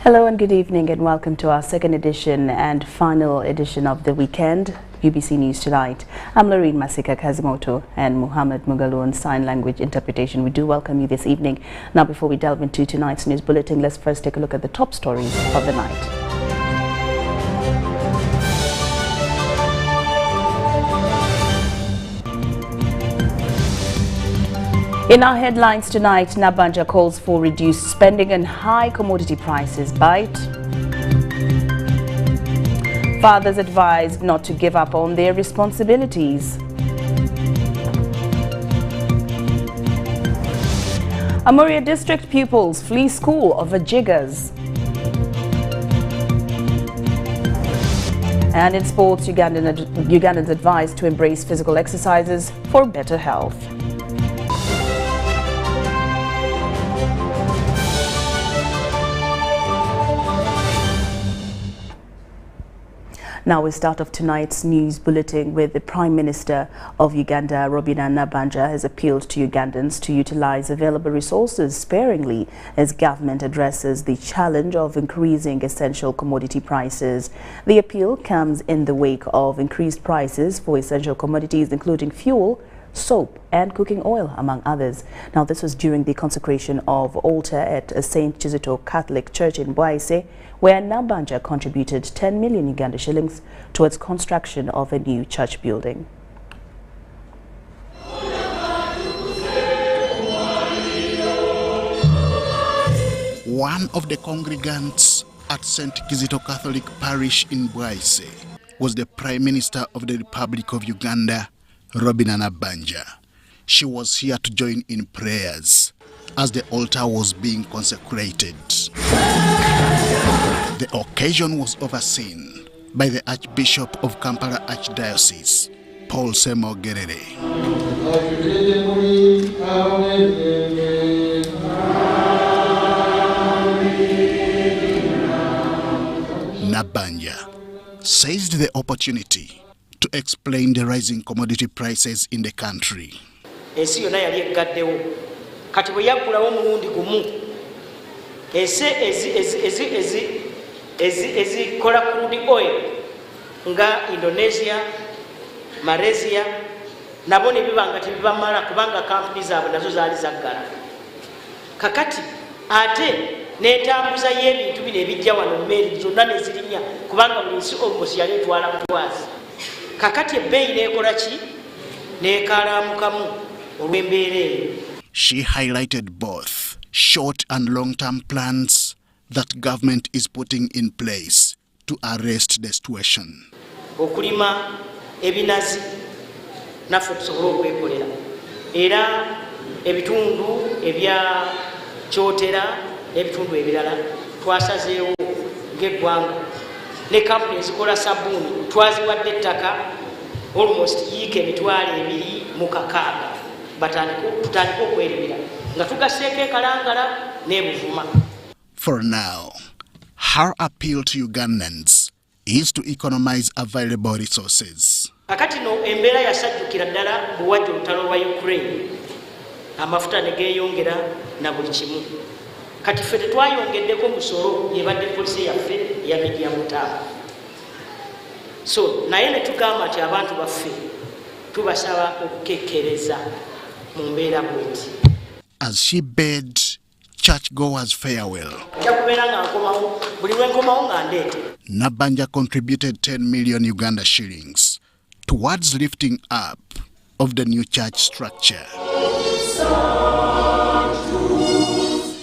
Hello and good evening and welcome to our second edition and final edition of the weekend UBC News Tonight. I'm Lauryn Masika Kazimoto and Muhammad Mugalu on sign language interpretation. We do welcome you this evening. Now before we delve into tonight's news bulletin, let's first take a look at the top stories of the night. In our headlines tonight, Nabanja calls for reduced spending and high commodity prices bite. Fathers advised not to give up on their responsibilities. Amuria district pupils flee school over jiggers. And in sports, Ugandans advised to embrace physical exercises for better health. Now we start off tonight's news bulletin with the Prime Minister of Uganda, Robina Nabanja, has appealed to Ugandans to utilize available resources sparingly as government addresses the challenge of increasing essential commodity prices. The appeal comes in the wake of increased prices for essential commodities including fuel, soap and cooking oil, among others. Now this was during the consecration of altar at St. Kizito Catholic Church in Bwaise, where Nabanja contributed 10 million Uganda shillings towards construction of a new church building. One of the congregants at St. Kizito Catholic Parish in Bwaise was the Prime Minister of the Republic of Uganda, Robina Nabanja. She was here to join in prayers as the altar was being consecrated. The occasion was overseen by the Archbishop of Kampala Archdiocese, Paul Semo Gerere. Nabanja seized the opportunity to explain the rising commodity prices in the country. Ensi yonna yali eggaddewo kati bwe yaggulawo omulundi gumu ensi ezikola crude oil nga Indonesia, Malaysia nabo ne biba nga tebibamala kubanga kampuni zaabwe nazo zaali zaggala. Kakati ate n'entambuza y'ebintu bino ebijja wano mmeeri zonna ne zirinya kubanga buli nsi almost yali etwala mutwazi. Kakati ebbeeyi n'ekola ki? N'ekalamukamu olw'embeera eyo. She highlighted both short and long-term plans that government is putting in place to arrest the situation. Okulima ebinazi naffe tusobole okwekolera era ebitundu ebya kyotera n'ebitundu ebirala twasazeewo ng'eggwanga ne kampuni ezikola sabbuuni twaziwadde ettaka almost yiika emitwalo 2,600 tutandike okwerimira nga tugasseeko ekalangala n'ebuvuma. For now, her appeal to Ugandans is to economize available resources. Kakati no embeera yasajjukira ddala bwe wajja olutalo lwa Ukraine, amafuta ne geeyongera na buli kimu. Kati ffe tetwayongeddeko musolo yebadde poliisi yaffe eya media mutaamu. So naye ne tugamba nti abantu baffe tubasaba okukekkereza mu mbeera bweti. As she bade churchgoers farewell, Nabanja contributed 10 million Uganda shillings towards lifting up of the new church structure.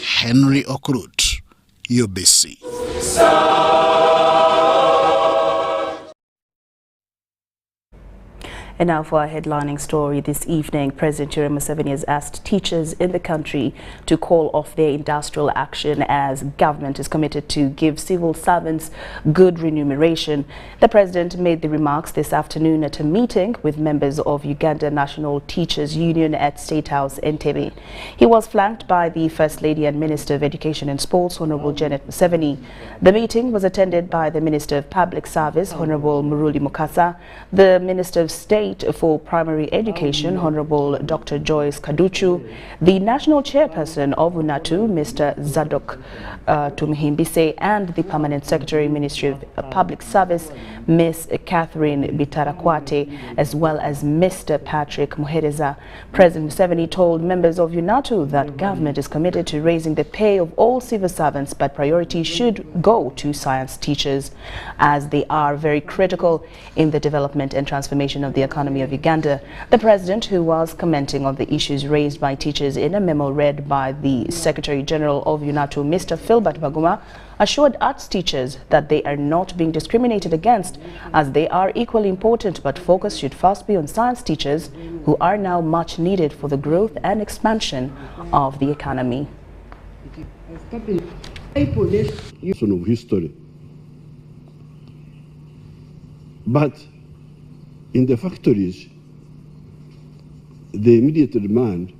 Henry Okrut, UBC. And now for our headlining story this evening, President Lauryn Masika Kazimoto has asked teachers in the country to call off their industrial action as government is committed to give civil servants good remuneration. The president made the remarks this afternoon at a meeting with members of Uganda National Teachers Union at State House, Entebbe. He was flanked by the First Lady and Minister of Education and Sports, Honorable Janet Museveni. The meeting was attended by the Minister of Public Service, Honorable Muruli Mukasa, the Minister of State for Primary Education, Honorable Dr. Joyce Kaduchu, the National Chairperson of UNATU, Mr. Zadok Tumhimbise, and the Permanent Secretary, Ministry of Public Service, Ms. Catherine Bitarakwate, as well as Mr. Patrick Muhereza. President Museveni told members of UNATU that government is committed to raising the pay of all civil servants, but priority should go to science teachers, as they are very critical in the development and transformation of the economy of Uganda. The president, who was commenting on the issues raised by teachers in a memo read by the Secretary General of UNATU, Mr. Philbert Baguma, assured arts teachers that they are not being discriminated against, as they are equally important, but focus should first be on science teachers, who are now much needed for the growth and expansion of the economy. Of history, but in the factories, the immediate demand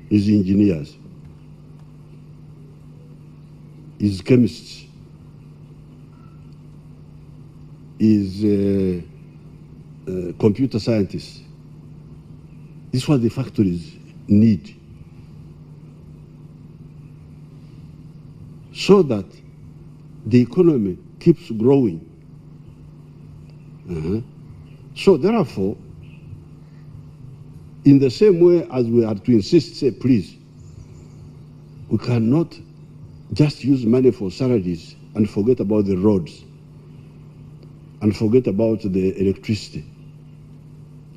is engineers, is chemists, is computer scientists. This is what the factories need, so that the economy keeps growing. So therefore, in the same way as we are to insist, say, please, we cannot just use money for salaries and forget about the roads and forget about the electricity.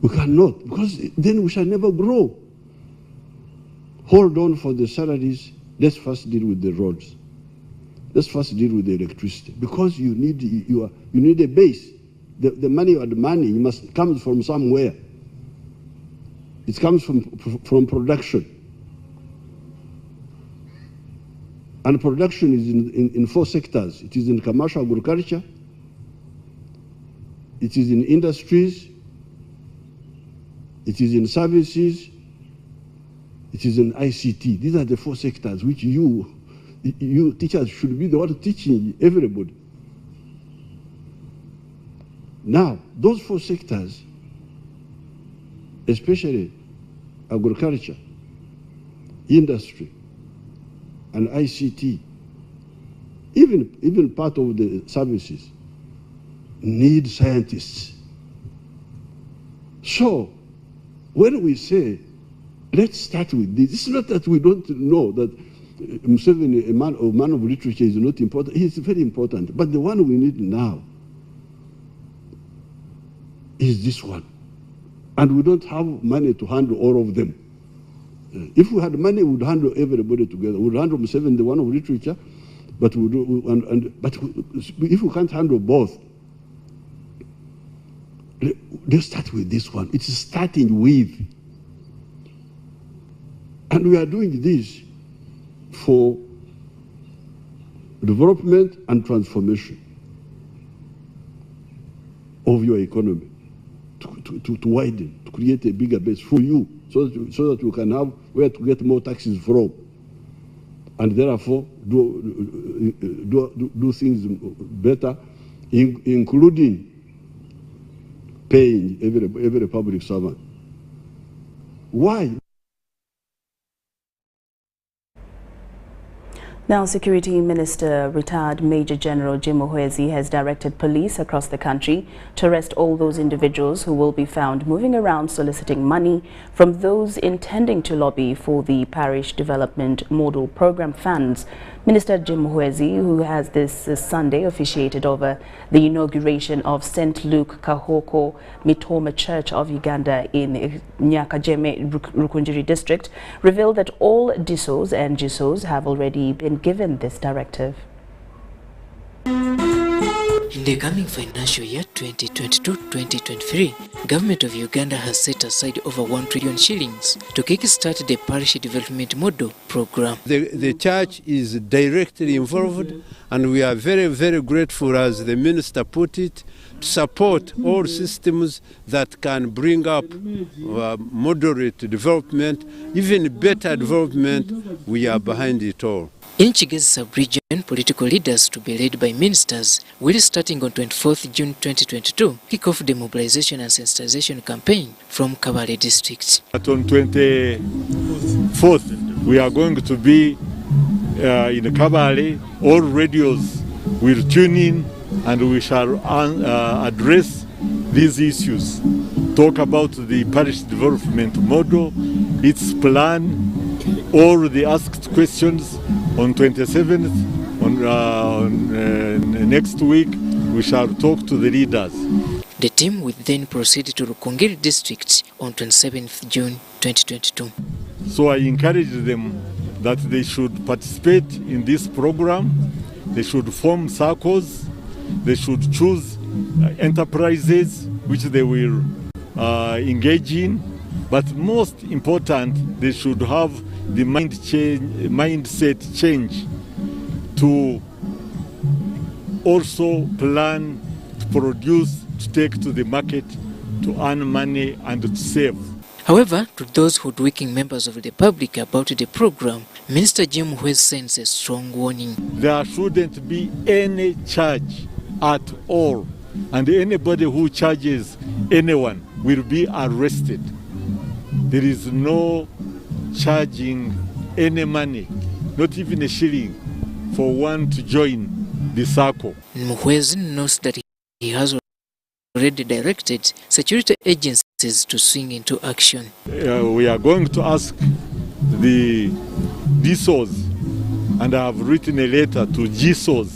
We cannot, because then we shall never grow. Hold on for the salaries. Let's first deal with the roads. Let's first deal with the electricity, because you need a base. The money or the money must come from somewhere. It comes from production. And production is in four sectors. It is in commercial agriculture, it is in industries, it is in services, it is in ICT. These are the four sectors which you teachers should be the one teaching everybody. Now, those four sectors, especially agriculture, industry, and ICT, even part of the services, need scientists. So, when we say, let's start with this, it's not that we don't know that Museveni, a man of literature, is not important. He's very important. But the one we need now is this one. And we don't have money to handle all of them. If we had money, we would handle everybody together. We would handle Museveni, the one of literature, but if we can't handle both, let's start with this one. It's starting with. And we are doing this for development and transformation of your economy, to widen, to create a bigger base for you, so that you can have where to get more taxes from, and therefore do things better, including paying every public servant. Why? Now, Security Minister, retired Major General Jim Muhwezi, has directed police across the country to arrest all those individuals who will be found moving around soliciting money from those intending to lobby for the Parish Development Model Program funds. Minister Jim Muhwezi, who has this Sunday officiated over the inauguration of St. Luke Kahoko Mitoma Church of Uganda in Nyakajeme, Rukunjiri district, revealed that all DISOs and GISOs have already been given this directive. In the coming financial year 2022-2023, Government of Uganda has set aside over 1 trillion shillings to kickstart the Parish Development Model program. The church is directly involved, and we are very, very grateful, as the minister put it, to support all systems that can bring up moderate development, even better development. We are behind it all. In Kigezi sub-region, political leaders to be led by ministers will, starting on 24th June 2022, kick off the mobilization and sensitization campaign from Kabale district. On 24th, we are going to be in Kabale. All radios will tune in, and we shall address these issues, talk about the parish development model, its plan, all the asked questions. On 27th, next week, we shall talk to the leaders. The team will then proceed to Rukungiri district on 27th June 2022. So I encourage them that they should participate in this program. They should form circles. They should choose enterprises which they will engage in. But most important, they should have the mindset change to also plan to produce, to take to the market, to earn money and to save. However, to those hoodwinking members of the public about the program, Minister Jim West sends a strong warning. There shouldn't be any charge at all, and anybody who charges anyone will be arrested. There is no charging any money, not even a shilling, for one to join the circle. Muhwezi knows that he has already directed security agencies to swing into action. We are going to ask the DSOs, and I have written a letter to GSOs,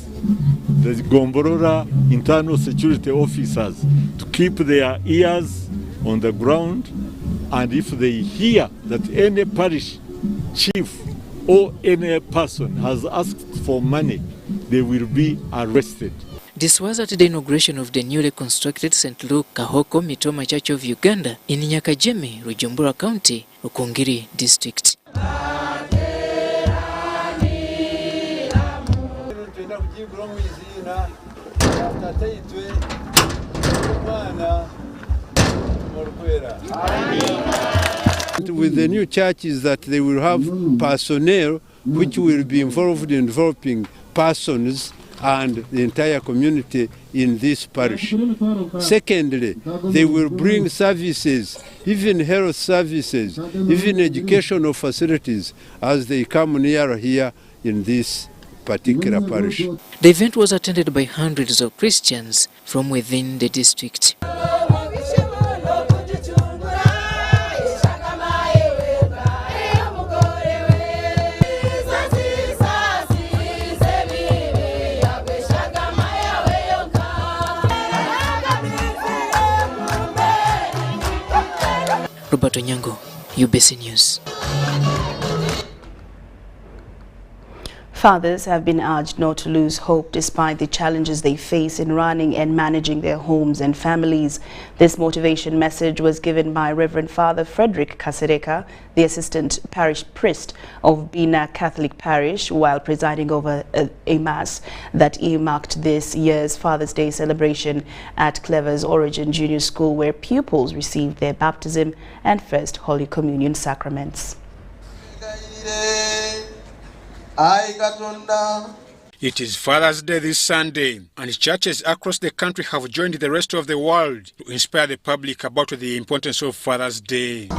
the Gomborora internal security officers, to keep their ears on the ground, and if they hear that any parish chief or any person has asked for money, they will be arrested. This was at the inauguration of the newly constructed St. Luke Kahoko Mitoma Church of Uganda in Nyakajeme, Rujumbura County, Rukungiri district. With the new churches, that they will have personnel which will be involved in developing persons and the entire community in this parish. Secondly, they will bring services, even health services, even educational facilities, as they come near here in this particular parish. The event was attended by hundreds of Christians from within the district. Robert Onyango, UBC News. Fathers have been urged not to lose hope despite the challenges they face in running and managing their homes and families. This motivation message was given by Reverend Father Frederick Kasereka, the Assistant Parish Priest of Bina Catholic Parish, while presiding over a Mass that earmarked this year's Father's Day celebration at Clever's Origin Junior School, where pupils received their baptism and First Holy Communion sacraments. It is Father's Day this Sunday, and churches across the country have joined the rest of the world to inspire the public about the importance of Father's Day.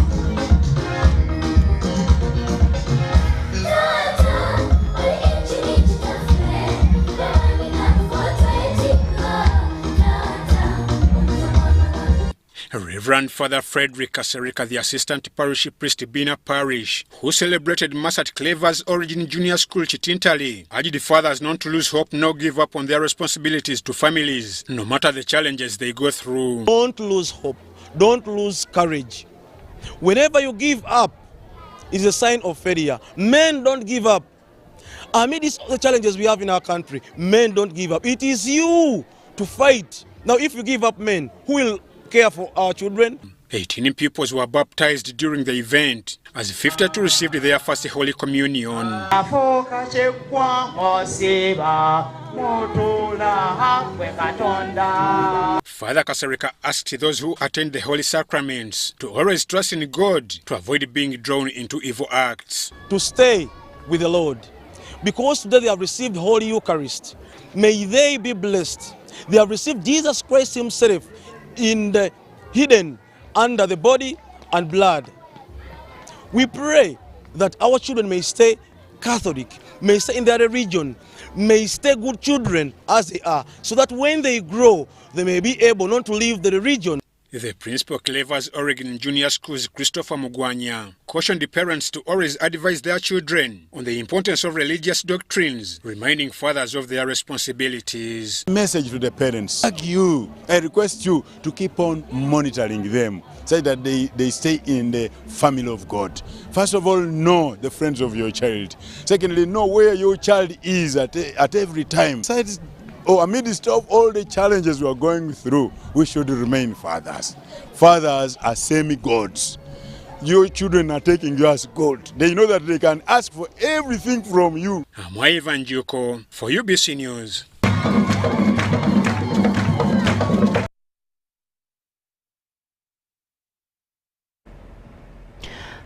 Reverend Father Frederick Kasereka, the Assistant Parish Priest Bina Parish, who celebrated Mass at Clever's Origin Junior School Chitintali, urged the fathers not to lose hope nor give up on their responsibilities to families, no matter the challenges they go through. Don't lose hope. Don't lose courage. Whenever you give up, it's a sign of failure. Men don't give up. Amid the challenges we have in our country, men don't give up. It is you to fight. Now, if you give up men, who will care for our children? 18 pupils were baptized during the event, as 52 received their first Holy Communion. Father Kasereka asked those who attend the Holy Sacraments to always trust in God to avoid being drawn into evil acts. To stay with the Lord, because today they have received Holy Eucharist. May they be blessed. They have received Jesus Christ himself in the hidden under the body and blood. We pray that our children may stay Catholic, may stay in their religion, may stay good children as they are, so that when they grow, they may be able not to leave the religion. The principal of Clever's Oregon Junior Schools, Christopher Mugwanya, cautioned the parents to always advise their children on the importance of religious doctrines, reminding fathers of their responsibilities. Message to the parents. I request you to keep on monitoring them, so that they stay in the family of God. First of all, know the friends of your child. Secondly, know where your child is at every time. Amidst of all the challenges we are going through, we should remain fathers. Fathers are semi-gods. Your children are taking you as God. They know that they can ask for everything from you. I'm Ivan Juko for UBC News.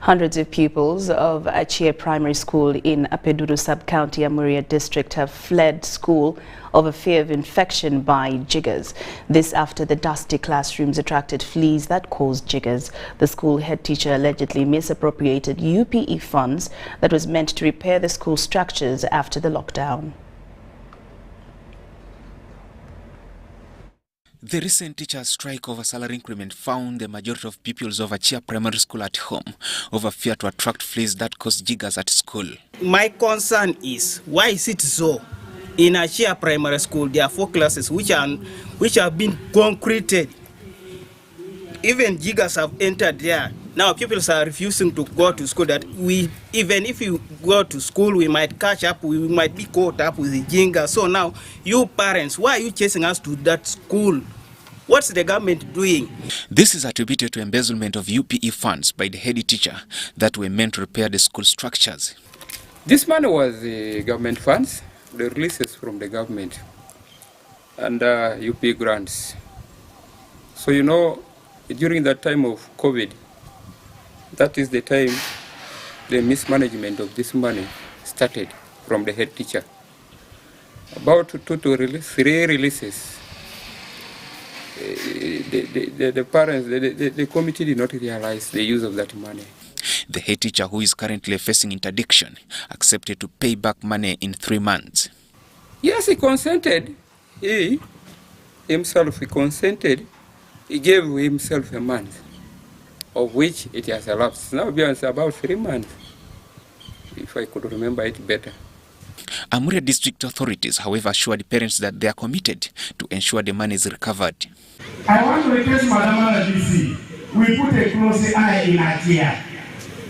Hundreds of pupils of Achia Primary School in Apeduru Sub-County, Amuria District have fled school over fear of infection by jiggers. This after the dusty classrooms attracted fleas that caused jiggers. The school head teacher allegedly misappropriated UPE funds that was meant to repair the school structures after the lockdown. The recent teachers' strike over salary increment found the majority of pupils of Achia Primary School at home over fear to attract fleas that cause jiggers at school. My concern is, why is it so? In Achia Primary School, there are 4 classes which have been concreted. Even jiggers have entered there. Now pupils are refusing to go to school. That even if you go to school, we might catch up, we might be caught up with the jigger. So now, you parents, why are you chasing us to that school? What's the government doing? This is attributed to embezzlement of UPE funds by the head teacher that were meant to repair the school structures. This money was government funds, the releases from the government, and UPE grants. So you know, during that time of COVID, that is the time the mismanagement of this money started from the head teacher. About 2 to 3 releases. The parents, the committee did not realize the use of that money. The head teacher, who is currently facing interdiction, accepted to pay back money in 3 months. Yes, he consented. He consented. He gave himself a month, of which it has elapsed. Now it's about 3 months, if I could remember it better. Amuria district authorities, however, assured parents that they are committed to ensure the money is recovered. I want to request Madam DC, we put a close eye in Achia.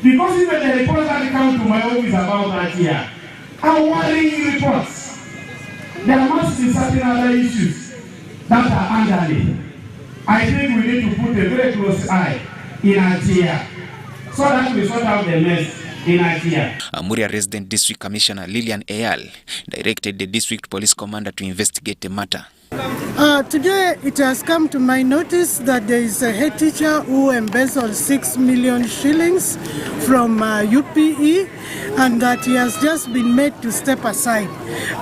Because even the reports that come to my office about Achia are worrying reports. There must be certain other issues that are underneath. I think we need to put a very close eye in Achia so that we sort out the mess in Achia. Amuria Resident District Commissioner Lilian Eyal directed the district police commander to investigate the matter. Today it has come to my notice that there is a head teacher who embezzled 6 million shillings from UPE, and that he has just been made to step aside.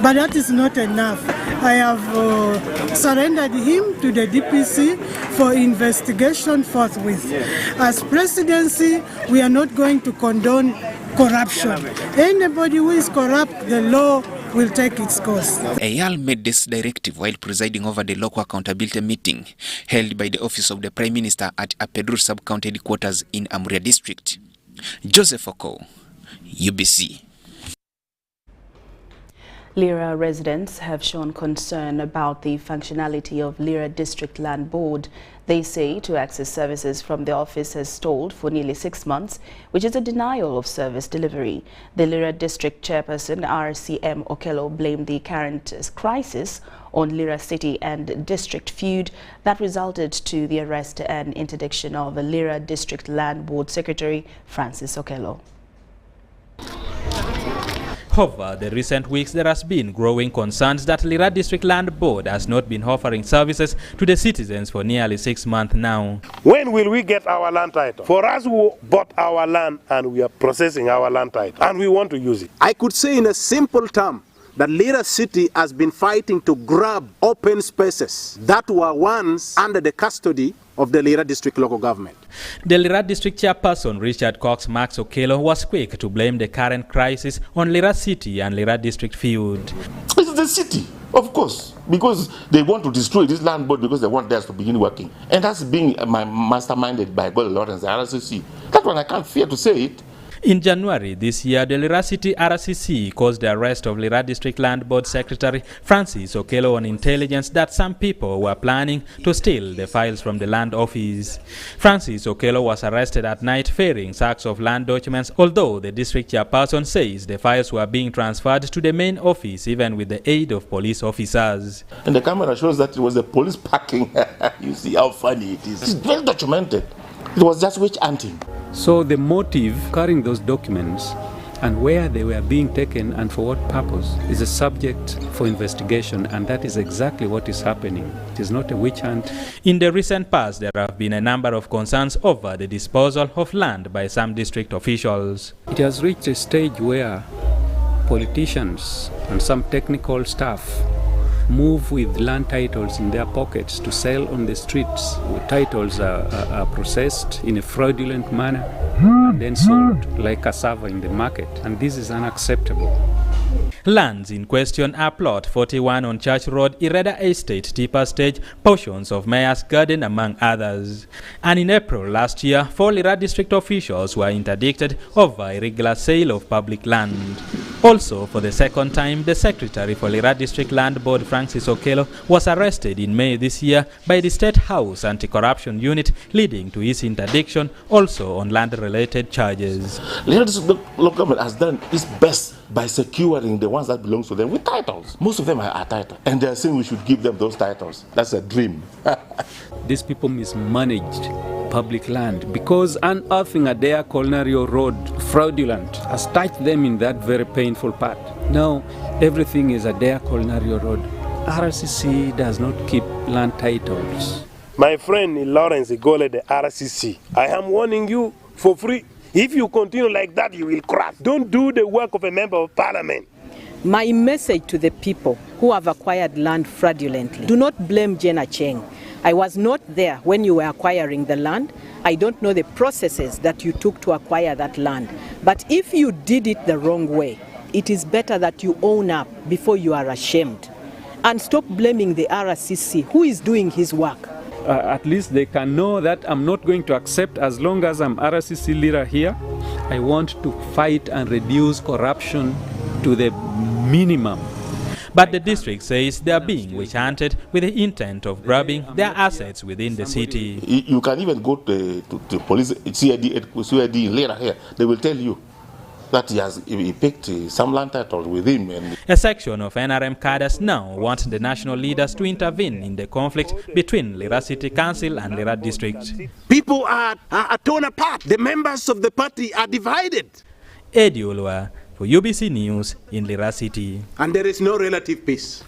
But that is not enough. I have surrendered him to the DPC for investigation forthwith. As presidency, we are not going to condone corruption. Anybody who is corrupt, the law will take its course. Eyal made this directive while presiding over the local accountability meeting held by the Office of the Prime Minister at Apeduru Sub-County Headquarters in Amuria District. Joseph Oko, UBC. Lira residents have shown concern about the functionality of Lira District Land Board. They say to access services from the office has stalled for nearly 6 months, which is a denial of service delivery. The Lira District Chairperson, RCM Okello, blamed the current crisis on Lira City and District feud that resulted to the arrest and interdiction of the Lira District Land Board Secretary, Francis Okello. Over the recent weeks, there has been growing concerns that Lira District Land Board has not been offering services to the citizens for nearly 6 months now. When will we get our land title? For us who bought our land and we are processing our land title and we want to use it. I could say in a simple term that Lira City has been fighting to grab open spaces that were once under the custody of the Lira District local government. The Lira District Chairperson, Richard Cox Max Okello, was quick to blame the current crisis on Lira City and Lira District feud. It's the city, of course, because they want to destroy this land board because they want theirs to begin working. And that's being masterminded by God Lawrence, the RCC. That one I can't fear to say it. In January this year, the Lira City RCC caused the arrest of Lira District Land Board Secretary Francis Okello on intelligence that some people were planning to steal the files from the land office. Francis Okello was arrested at night ferrying sacks of land documents, although the district chairperson says the files were being transferred to the main office even with the aid of police officers. And the camera shows that it was the police parking. You see how funny it is. It's very documented. It was just witch hunting. So the motive carrying those documents and where they were being taken and for what purpose is a subject for investigation, and that is exactly what is happening. It is not a witch hunt. In the recent past, there have been a number of concerns over the disposal of land by some district officials. It has reached a stage where politicians and some technical staff move with land titles in their pockets to sell on the streets. Titles are processed in a fraudulent manner and then sold like cassava in the market, and this is unacceptable. Lands in question are Plot 41 on Church Road, Ireda Estate, Tipper Stage, portions of Mayor's Garden, among others. And in April last year, 4 Lira district officials were interdicted over irregular sale of public land. Also, for the second time, the Secretary for Lira District Land Board, Francis Okello, was arrested in May this year by the State House Anti-Corruption Unit, leading to his interdiction, also on land-related charges. Lira District local government has done its best by securing the ones that belong to them with titles. Most of them are titled, and they are saying we should give them those titles. That's a dream. These people mismanaged public land because unearthing a Dea Colnario Road fraudulent has touched them in that very painful part. Now everything is a Dea Colnario Road. RCC does not keep land titles. My friend Lawrence Igole, the RCC, I am warning you for free. If you continue like that, you will crash. Don't do the work of a member of parliament. My message to the people who have acquired land fraudulently: do not blame Jenna Cheng. I was not there when you were acquiring the land. I don't know the processes that you took to acquire that land. But if you did it the wrong way, it is better that you own up before you are ashamed. And stop blaming the RCC, who is doing his work. At least they can know that I'm not going to accept as long as I'm RCC Lira here. I want to fight and reduce corruption to the minimum. But the district says they are being witch-hunted with the intent of grabbing their assets within the city. You can even go to police, CID in Lira here. They will tell you that he picked some land title with him. And a section of NRM cadres now want the national leaders to intervene in the conflict between Lira City Council and Lira District. People are torn apart. The members of the party are divided. Eddie Olua for UBC News in Lira City. And there is no relative peace.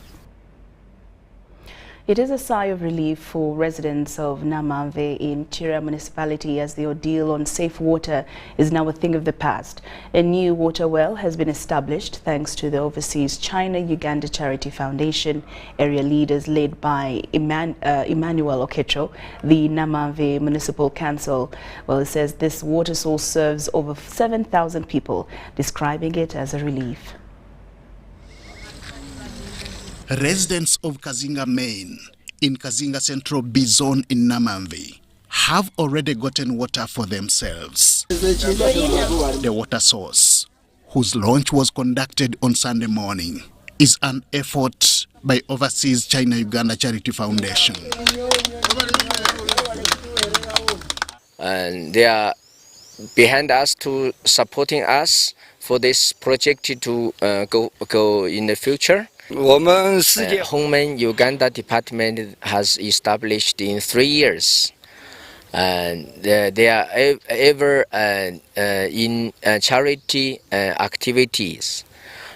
It is a sigh of relief for residents of Namamve in Chira municipality as the ordeal on safe water is now a thing of the past. A new water well has been established thanks to the overseas China-Uganda Charity Foundation. Area leaders led by Emmanuel Okecho, the Namamve Municipal Council. Well, it says this water source serves over 7,000 people, describing it as a relief. Residents of Kazinga Main in Kazinga Central B Zone in Namamve have already gotten water for themselves. The water source, whose launch was conducted on Sunday morning, is an effort by Overseas China-Uganda Charity Foundation. And they are behind us to supporting us for this project to go in the future. Homeland Uganda Department has established in 3 years. And they are ever in charity activities.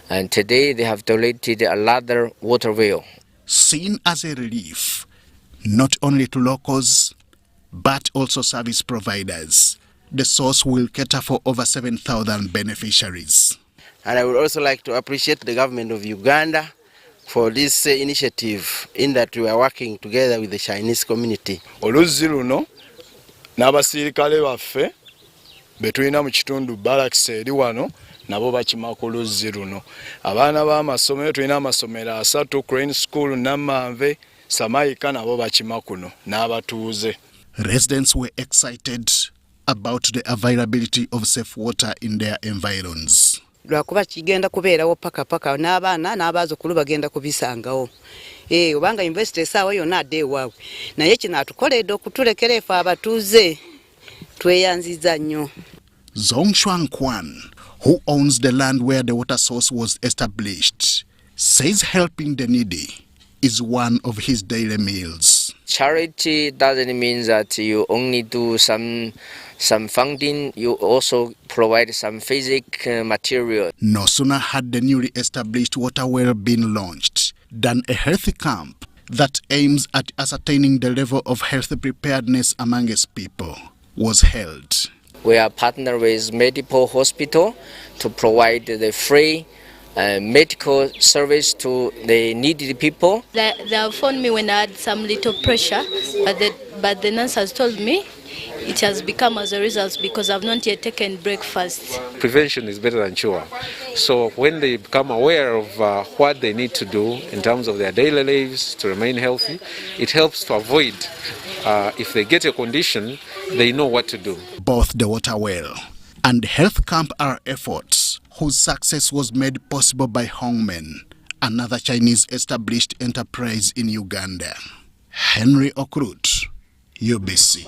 And today they have donated another water wheel. Seen as a relief, not only to locals, but also service providers. The source will cater for over 7,000 beneficiaries. And I would also like to appreciate the government of Uganda for this initiative, in that we are working together with the Chinese community. Oluzzi luno n'abasirikale baffe betulina mu kitundu barracks eri wano nabo bakimako oluzzi luno. Abaana b'amasomero tulina amasomero 3, Crane School, Namanve, Samayika nabo bakima kuno n'abatuuze. Residents were excited about the availability of safe water in their environs. Lwakuba kigenda kubeerawo paka n'abaana n'abaazukulu bagenda kubisangawo. Obanga university esaawa yonna adde ewaabwe. Naye kino atukoledde okutulekera efe abatuuze. Tweyanziza nnyo. Zongshuang Kwan, who owns the land where the water source was established, says helping the needy is one of his daily meals. Charity doesn't mean that you only do some funding, you also provide some physical material. No sooner had the newly established water well been launched than a health camp that aims at ascertaining the level of health preparedness among its people was held. We are partnered with Medical Hospital to provide the free medical service to the needy people. They have phoned me when I had some little pressure, but the nurse has told me it has become as a result because I've not yet taken breakfast. Prevention is better than cure. So when they become aware of what they need to do in terms of their daily lives to remain healthy, it helps to avoid, if they get a condition, they know what to do. Both the water well and health camp are efforts whose success was made possible by Hongmen, another Chinese established enterprise in Uganda. Henry Okrut, UBC.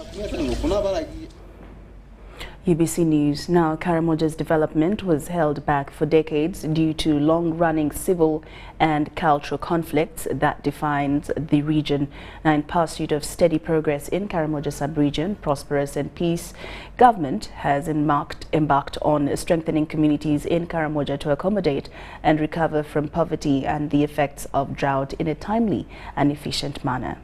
UBC News. Now, Karamoja's development was held back for decades due to long-running civil and cultural conflicts that defined the region. Now, in pursuit of steady progress in Karamoja sub-region, prosperous and peace, government has embarked on strengthening communities in Karamoja to accommodate and recover from poverty and the effects of drought in a timely and efficient manner.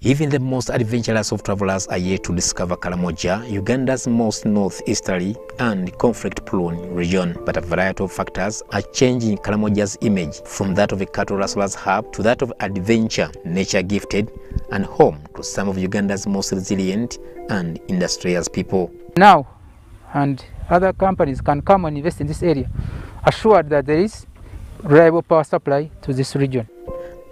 Even the most adventurous of travelers are yet to discover Karamoja, Uganda's most northeasterly and conflict-prone region. But a variety of factors are changing Karamoja's image from that of a cattle rustlers' hub to that of adventure, nature-gifted, and home to some of Uganda's most resilient and industrious people. Now, and other companies can come and invest in this area, assured that there is reliable power supply to this region.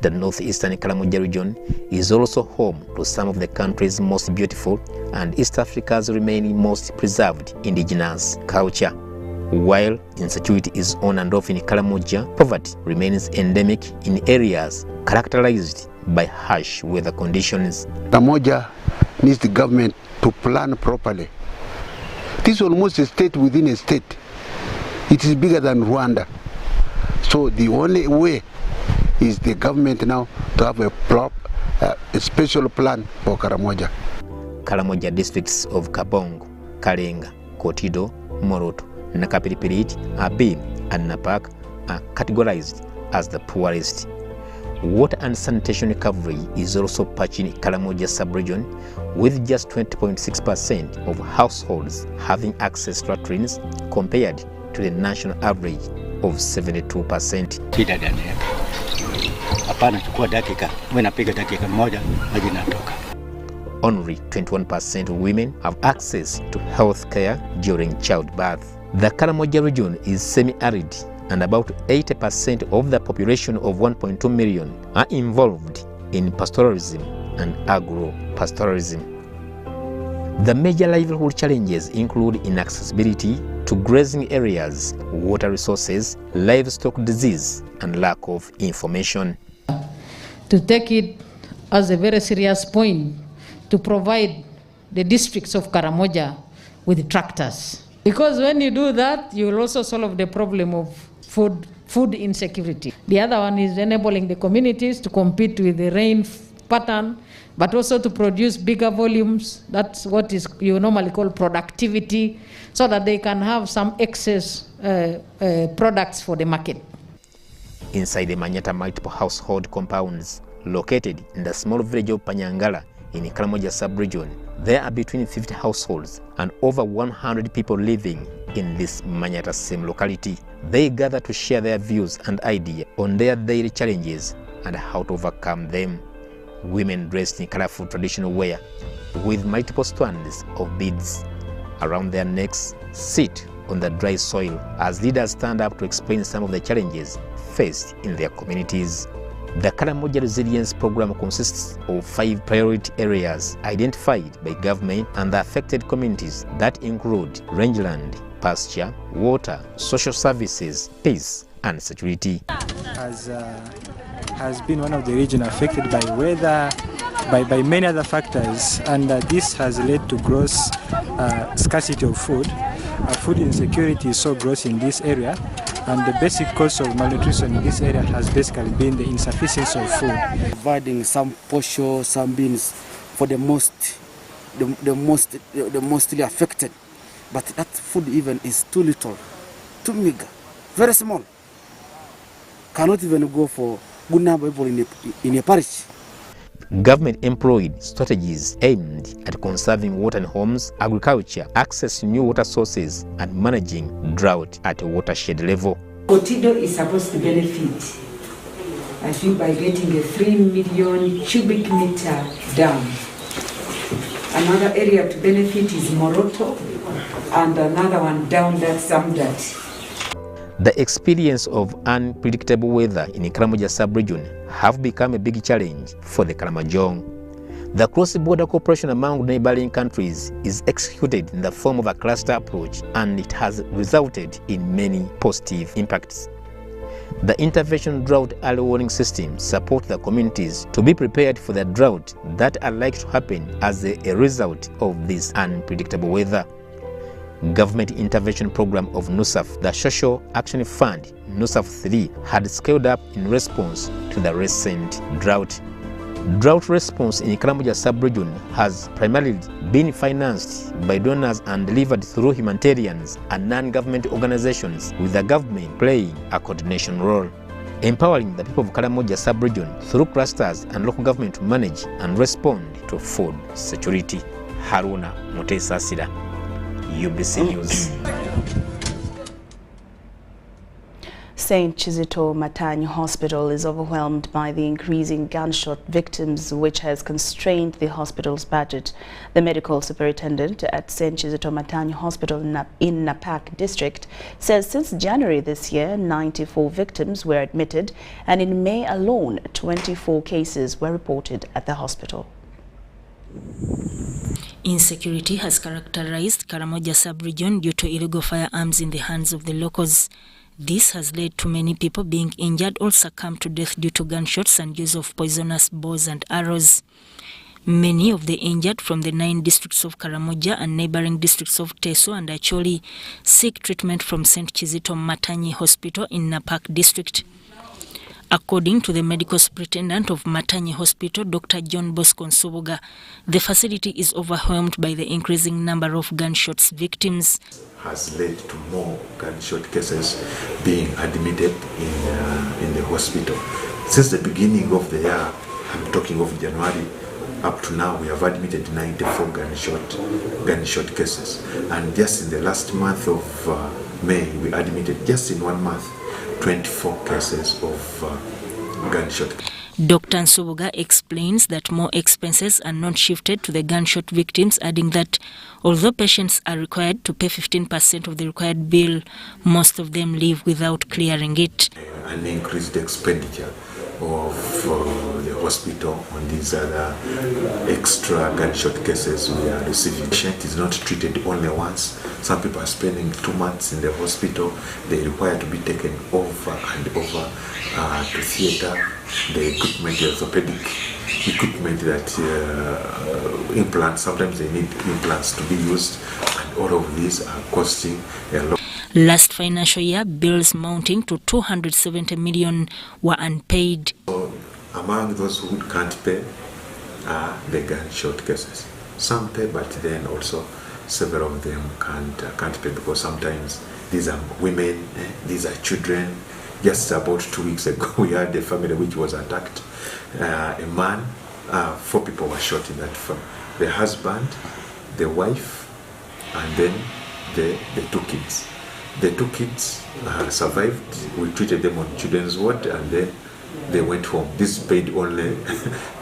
The northeastern Karamoja region is also home to some of the country's most beautiful and East Africa's remaining most preserved indigenous culture. While insecurity is on and off in Karamoja, poverty remains endemic in areas characterized by harsh weather conditions. Karamoja needs the government to plan properly. This is almost a state within a state. It is bigger than Rwanda. So the only way is the government now to have a special plan for Karamoja. Karamoja districts of Kabongo, Kalenga, Kotido, Moroto, Nakapiripirit, Abim, and Napak are categorized as the poorest. Water and sanitation recovery is also patching Karamoja sub-region, with just 20.6% of households having access to latrines compared to the national average of 72%. Only 21% of women have access to health care during childbirth. The Karamoja region is semi-arid, and about 80% of the population of 1.2 million are involved in pastoralism and agro-pastoralism. The major livelihood challenges include inaccessibility to grazing areas, water resources, livestock disease, and lack of information. To take it as a very serious point, to provide the districts of Karamoja with tractors. Because when you do that, you will also solve the problem of food insecurity. The other one is enabling the communities to compete with the rain pattern, but also to produce bigger volumes. That's what is you normally call productivity, so that they can have some excess products for the market. Inside the Manyata multiple household compounds located in the small village of Panyangala in the Karamoja sub-region, there are between 50 households and over 100 people living in this Manyata same locality. They gather to share their views and ideas on their daily challenges and how to overcome them. Women dressed in colorful traditional wear with multiple strands of beads around their necks sit on the dry soil as leaders stand up to explain some of the challenges faced in their communities. The Karamoja Resilience Program consists of 5 priority areas identified by government and the affected communities that include rangeland, pasture, water, social services, peace, and security. Has been one of the regions affected by weather, by many other factors, and this has led to gross scarcity of food. Food insecurity is so gross in this area, and the basic cause of malnutrition in this area has basically been the insufficiency of food. Providing some posho, some beans for the mostly affected, but that food even is too little, too meager, very small. Cannot even go for good number of people in a parish. Government employed strategies aimed at conserving water in homes, agriculture, access to new water sources, and managing drought at a watershed level. Kotido is supposed to benefit, I think, by getting a 3 million cubic meter dam. Another area to benefit is Moroto, and another one down that Samdat. The experience of unpredictable weather in the Karamoja sub-region have become a big challenge for the Karamojong. The cross-border cooperation among neighboring countries is executed in the form of a cluster approach, and it has resulted in many positive impacts. The intervention drought early warning system supports the communities to be prepared for the drought that are likely to happen as a result of this unpredictable weather. Government intervention program of NUSAF, the Social Action Fund, NUSAF 3, had scaled up in response to the recent drought. Drought response in Karamoja sub-region has primarily been financed by donors and delivered through humanitarians and non-government organizations, with the government playing a coordination role, empowering the people of Karamoja sub-region through clusters and local government to manage and respond to food security. Haruna Mutesasira, UBC News. St. Kizito Matanyi Hospital is overwhelmed by the increasing gunshot victims, which has constrained the hospital's budget. The medical superintendent at St. Kizito Matanyi Hospital in Napak district says since January this year, 94 victims were admitted, and in May alone, 24 cases were reported at the hospital. Insecurity has characterized Karamoja sub-region due to illegal firearms in the hands of the locals. This has led to many people being injured or succumb to death due to gunshots and use of poisonous bows and arrows. Many of the injured from the 9 districts of Karamoja and neighboring districts of Teso and Acholi seek treatment from St. Kizito Matanyi Hospital in Napak district. According to the medical superintendent of Matanyi Hospital, Dr. John Bosco Nsubuga, the facility is overwhelmed by the increasing number of gunshots victims. Has led to more gunshot cases being admitted in the hospital. Since the beginning of the year, I'm talking of January, up to now we have admitted 94 gunshot cases. And just in the last month of May, we admitted just in 1 month 24 cases of gunshot. Dr. Nsubuga explains that more expenses are not shifted to the gunshot victims, adding that although patients are required to pay 15% of the required bill, most of them leave without clearing it. An increased expenditure of the hospital on these other extra gunshot cases we are receiving. Patient is not treated only once. Some people are spending 2 months in the hospital. They require to be taken over and over to theater. The equipment, the orthopedic equipment that implants, sometimes they need implants to be used, and all of these are costing a lot. Last financial year, bills mounting to 270 million were unpaid. So, among those who can't pay are the gunshot cases. Some pay, but then also several of them can't pay, because sometimes these are women, these are children. Just about 2 weeks ago, we had a family which was attacked. A man, 4 people were shot in that family. The husband, the wife, and then the 2 kids. The 2 kids survived. We treated them on children's ward, and then they went home. This paid only,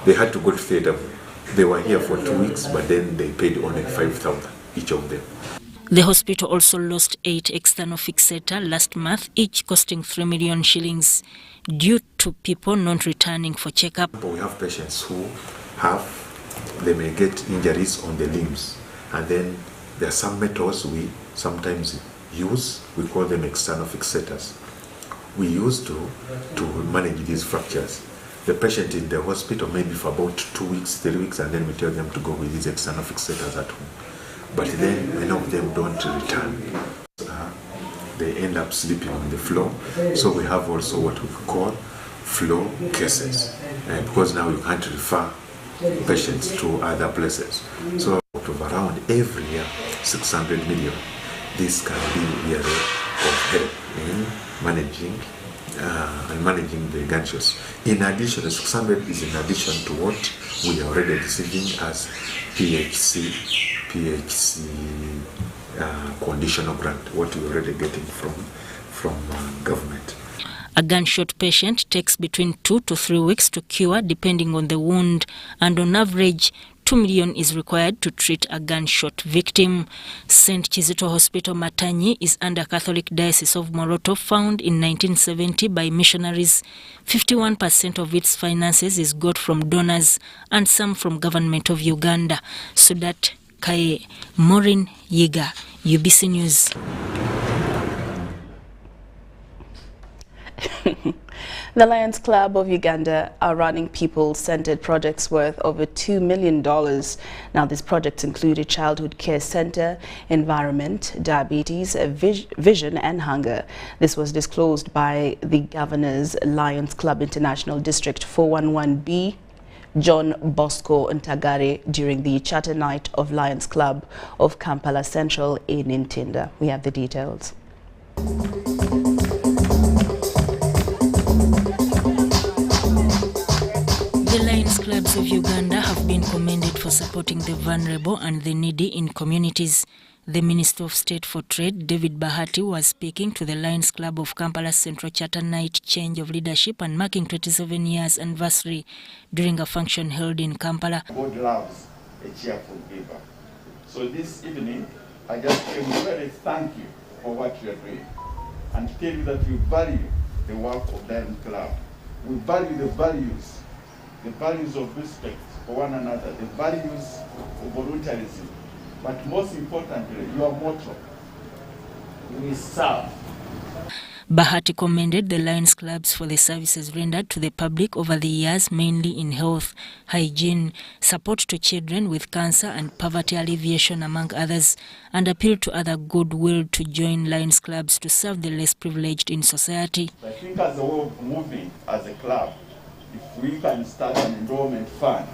they had to go to theater. They were here for 2 weeks, but then they paid only 5,000 each of them. The hospital also lost 8 external fixator last month, each costing 3 million shillings, due to people not returning for checkup. We have patients who they may get injuries on the limbs, and then there are some metals we sometimes use. We call them external fixators. We use to manage these fractures. The patient in the hospital maybe for about 2 weeks, 3 weeks, and then we tell them to go with these external fixators at home. But then many of them don't return. They end up sleeping on the floor. So we have also what we call floor cases, because now you can't refer patients to other places. So out of around every year, 600 million. This can be really of help in managing the gunshots. In addition, the 600 is in addition to what we are already receiving as PHC conditional grant, what we're already getting from government. A gunshot patient takes between 2 to 3 weeks to cure, depending on the wound, and on average, 2 million is required to treat a gunshot victim. St. Kizito Hospital Matanyi is under Catholic Diocese of Moroto, found in 1970 by missionaries. 51% of its finances is got from donors and some from government of Uganda. Sudat Kaye, Maureen Yiga, UBC News. The Lions Club of Uganda are running people-centered projects worth over $2 million. Now, these projects include a childhood care center, environment, diabetes, vision and hunger. This was disclosed by the Governor's Lions Club International District 411B, John Bosco Ntagare, during the Charter Night of Lions Club of Kampala Central in Ntinda. We have the details. The Lions Clubs of Uganda have been commended for supporting the vulnerable and the needy in communities. The Minister of State for Trade, David Bahati, was speaking to the Lions Club of Kampala Central Charter Night Change of Leadership and marking 27 years anniversary during a function held in Kampala. God loves a cheerful giver. So this evening, I just came to really thank you for what you are doing and tell you that we value the work of Lions Club. We value the values of respect for one another, the values of voluntarism, but most importantly, your motto, we serve. Bahati commended the Lions Clubs for the services rendered to the public over the years, mainly in health, hygiene, support to children with cancer and poverty alleviation, among others, and appealed to other goodwill to join Lions Clubs to serve the less privileged in society. I think as a way of moving as a club, if we can start an endowment fund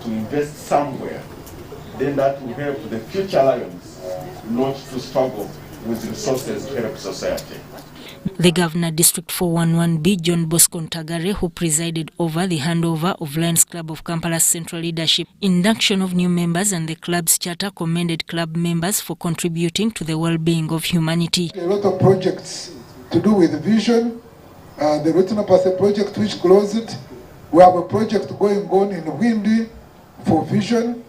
to invest somewhere, then that will help the future Lions not to struggle with resources to help society. The Governor, District 411B, John Bosco Ntagare, who presided over the handover of Lions Club of Kampala Central Leadership, induction of new members and the club's charter, commended club members for contributing to the well-being of humanity. A lot of projects to do with vision, the Retina Passe project which closed. We have a project going on in Windi for vision.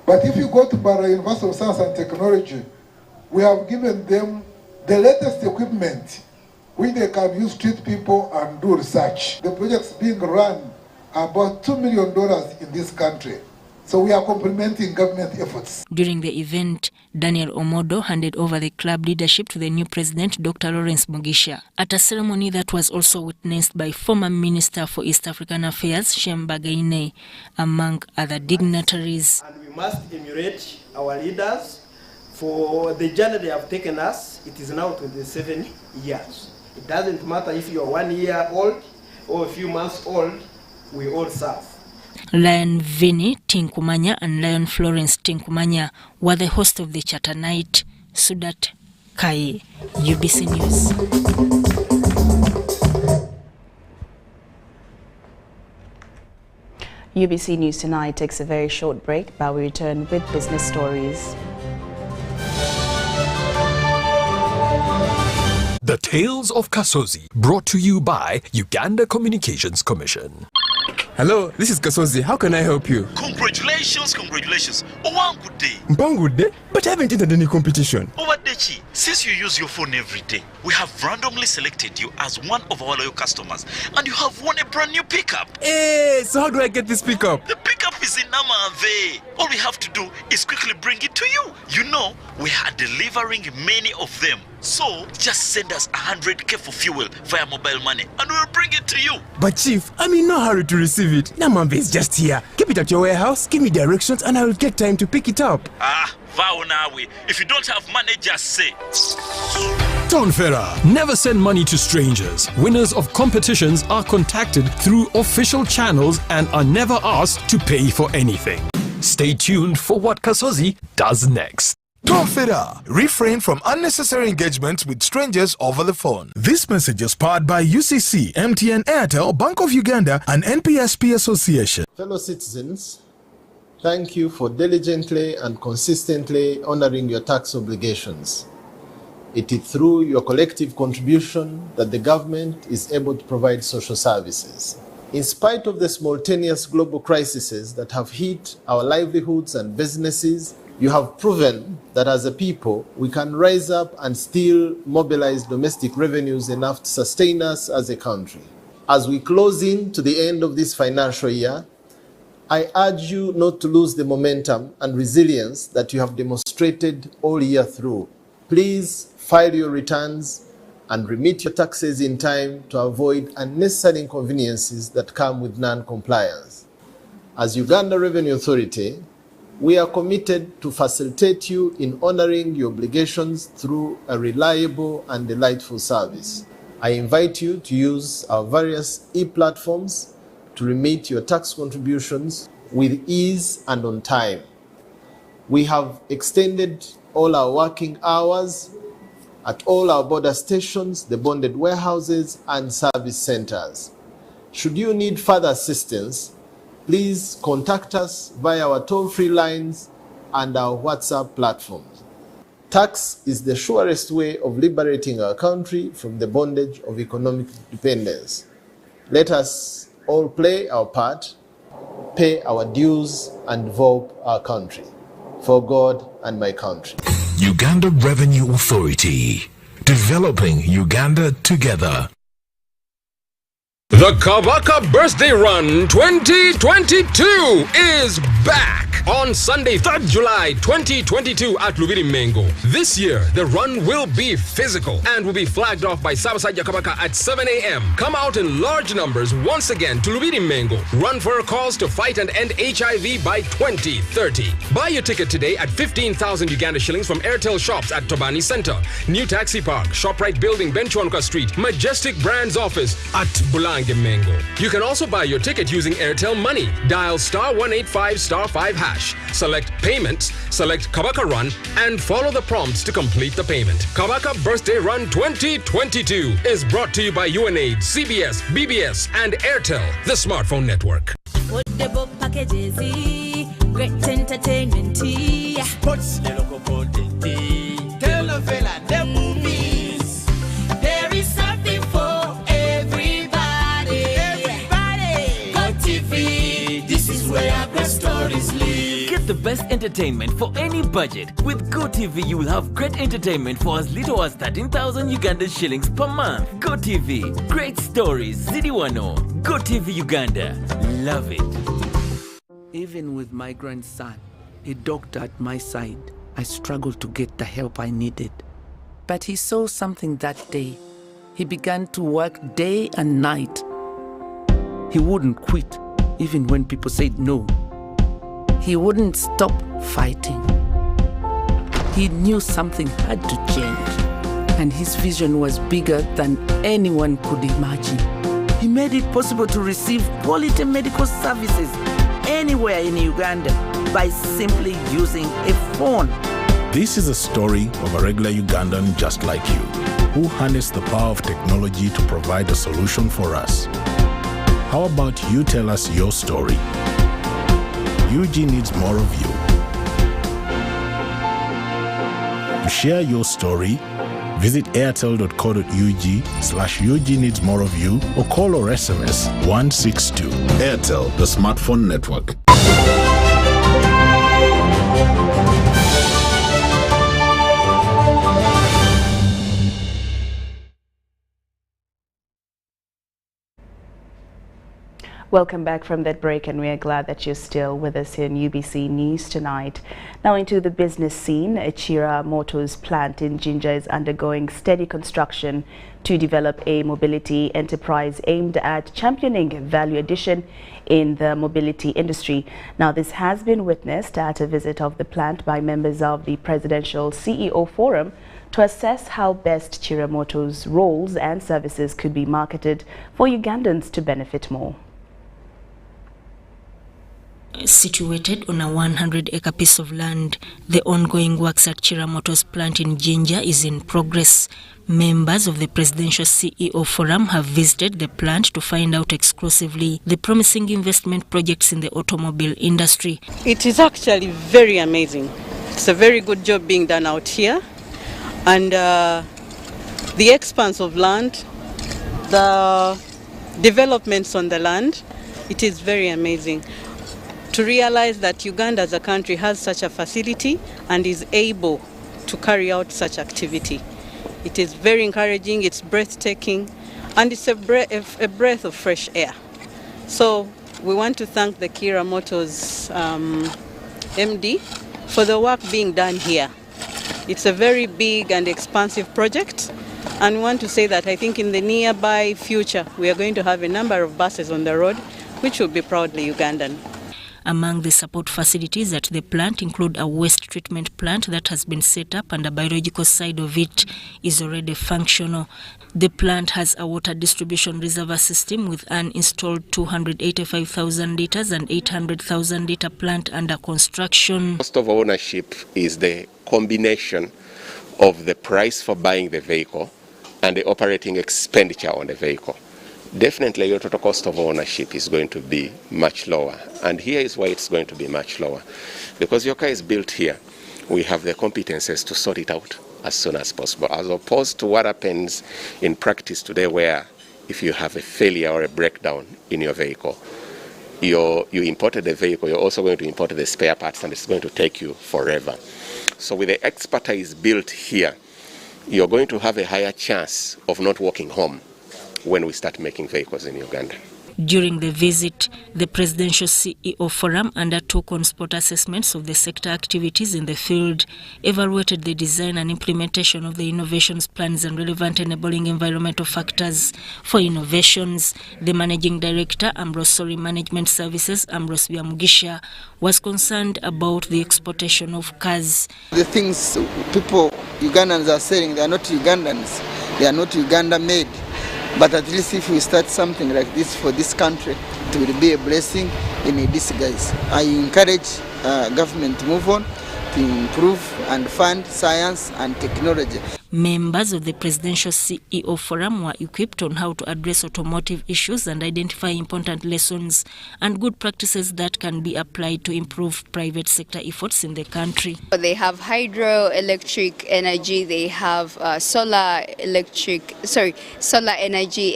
But if you go to Bara University of Science and Technology, we have given them the latest equipment which they can use to treat people and do research. The projects being run are about $2 million in this country. So we are complementing government efforts. During the event, Daniel Omodo handed over the club leadership to the new president, Dr. Lauryn Masika, at a ceremony that was also witnessed by former Minister for East African Affairs, Shem Bagaine, among other dignitaries. And we must emulate our leaders for the journey they have taken us. It is now 27 years. It doesn't matter if you are 1 year old or a few months old, we all serve. Lion Vinnie Tinkumanya and Lion Florence Tinkumanya were the host of the charter night. Sudat Kai, UBC News. UBC News Tonight takes a very short break, but we return with business stories. The Tales of Kasozi, brought to you by Uganda Communications Commission. Hello, this is Kasozi. How can I help you? Congratulations, congratulations. Oh, one good day. One good day? But I haven't entered any competition. Oh, what day? Since you use your phone every day, we have randomly selected you as one of our loyal customers, and you have won a brand new pickup. Hey, so how do I get this pickup? The pickup is in Namave. All we have to do is quickly bring it to you. You know, we are delivering many of them. So, just send us 100K for fuel via mobile money and we'll bring it to you. But Chief, I'm in no hurry to receive it. Namambe is just here. Keep it at your warehouse, give me directions and I will get time to pick it up. Vow nawe. If you don't have money, just say. Tonfera, never send money to strangers. Winners of competitions are contacted through official channels and are never asked to pay for anything. Stay tuned for what Kasozi does next. Tonfera, refrain from unnecessary engagements with strangers over the phone. This message is powered by UCC, MTN, Airtel, Bank of Uganda, and NPSP Association. Fellow citizens, thank you for diligently and consistently honoring your tax obligations. It is through your collective contribution that the government is able to provide social services. In spite of the simultaneous global crises that have hit our livelihoods and businesses, you have proven that as a people, we can rise up and still mobilize domestic revenues enough to sustain us as a country. As we close in to the end of this financial year, I urge you not to lose the momentum and resilience that you have demonstrated all year through. Please file your returns and remit your taxes in time to avoid unnecessary inconveniences that come with non-compliance. As Uganda Revenue Authority, we are committed to facilitate you in honoring your obligations through a reliable and delightful service. I invite you to use our various e-platforms to remit your tax contributions with ease and on time. We have extended all our working hours at all our border stations, the bonded warehouses, and service centers. Should you need further assistance, please contact us via our toll-free lines and our WhatsApp platforms. Tax is the surest way of liberating our country from the bondage of economic dependence. Let us all play our part, pay our dues, and develop our country. For God and my country. Uganda Revenue Authority, developing Uganda together. The Kabaka Birthday Run 2022 is back on Sunday, 3rd July 2022 at Lubiri Mengo. This year, the run will be physical and will be flagged off by Sabasaja Kabaka at 7 a.m. Come out in large numbers once again to Lubiri Mengo. Run for a cause to fight and end HIV by 2030. Buy your ticket today at 15,000 Uganda shillings from Airtel shops at Tobani Center, New Taxi Park, ShopRite Building, Benchwanka Street, Majestic Brands Office at Bulange Mengo. You can also buy your ticket using Airtel Money. Dial *185*5#. Select Payments, select Kabaka Run, and follow the prompts to complete the payment. Kabaka Birthday Run 2022 is brought to you by UNAID, CBS, BBS, and Airtel, the smartphone network. Great entertainment, sports, local content, telenovela, the movies. There is something for everybody. Everybody, Go TV. This is where our great stories live. Get the best best entertainment for any budget. With GoTV, you will have great entertainment for as little as 13,000 Ugandan shillings per month. GoTV, great stories. Zidiwano. GoTV Uganda. Love it. Even with my grandson, a doctor at my side, I struggled to get the help I needed. But he saw something that day. He began to work day and night. He wouldn't quit, even when people said no. He wouldn't stop fighting. He knew something had to change, and his vision was bigger than anyone could imagine. He made it possible to receive quality medical services anywhere in Uganda by simply using a phone. This is a story of a regular Ugandan just like you, who harnessed the power of technology to provide a solution for us. How about you tell us your story? UG needs more of you. To share your story, visit airtel.co.ug/UG needs more of you or call or SMS 162. Airtel, the smartphone network. Welcome back from that break, and we are glad that you're still with us here in UBC News Tonight. Now into the business scene, Chira Motors plant in Jinja is undergoing steady construction to develop a mobility enterprise aimed at championing value addition in the mobility industry. Now this has been witnessed at a visit of the plant by members of the Presidential CEO Forum to assess how best Chira Motors' roles and services could be marketed for Ugandans to benefit more. Situated on a 100-acre piece of land, the ongoing works at Chira Motors plant in Jinja is in progress. Members of the Presidential CEO Forum have visited the plant to find out exclusively the promising investment projects in the automobile industry. It is actually very amazing. It's a very good job being done out here. And the expanse of land, the developments on the land, it is very amazing to realize that Uganda as a country has such a facility and is able to carry out such activity. It is very encouraging, it's breathtaking, and it's a breath of fresh air. So we want to thank the Chira Motors MD for the work being done here. It's a very big and expansive project, and we want to say that I think in the nearby future we are going to have a number of buses on the road which will be proudly Ugandan. Among the support facilities at the plant include a waste treatment plant that has been set up, and the biological side of it is already functional. The plant has a water distribution reservoir system with an installed 285,000 litres and 800,000 litre plant under construction. Cost of ownership is the combination of the price for buying the vehicle and the operating expenditure on the vehicle. Definitely your total cost of ownership is going to be much lower, and here is why it's going to be much lower. Because your car is built here, we have the competences to sort it out as soon as possible, as opposed to what happens in practice today, where if you have a failure or a breakdown in your vehicle, you imported the vehicle, you're also going to import the spare parts, and it's going to take you forever. So with the expertise built here, you're going to have a higher chance of not walking home when we start making vehicles in Uganda. During the visit, the Presidential CEO Forum undertook on-spot assessments of the sector activities in the field, evaluated the design and implementation of the innovations plans and relevant enabling environmental factors for innovations. The Managing Director, Ambrosori Management Services, Ambrose Byamugisha, was concerned about the exportation of cars. The things people, Ugandans are saying, they are not Ugandans, they are not Uganda-made. But at least if we start something like this for this country, it will be a blessing in a disguise. I encourage government to move on, to improve and fund science and technology. Members of the Presidential CEO Forum were equipped on how to address automotive issues and identify important lessons and good practices that can be applied to improve private sector efforts in the country. They have hydroelectric energy, they have solar energy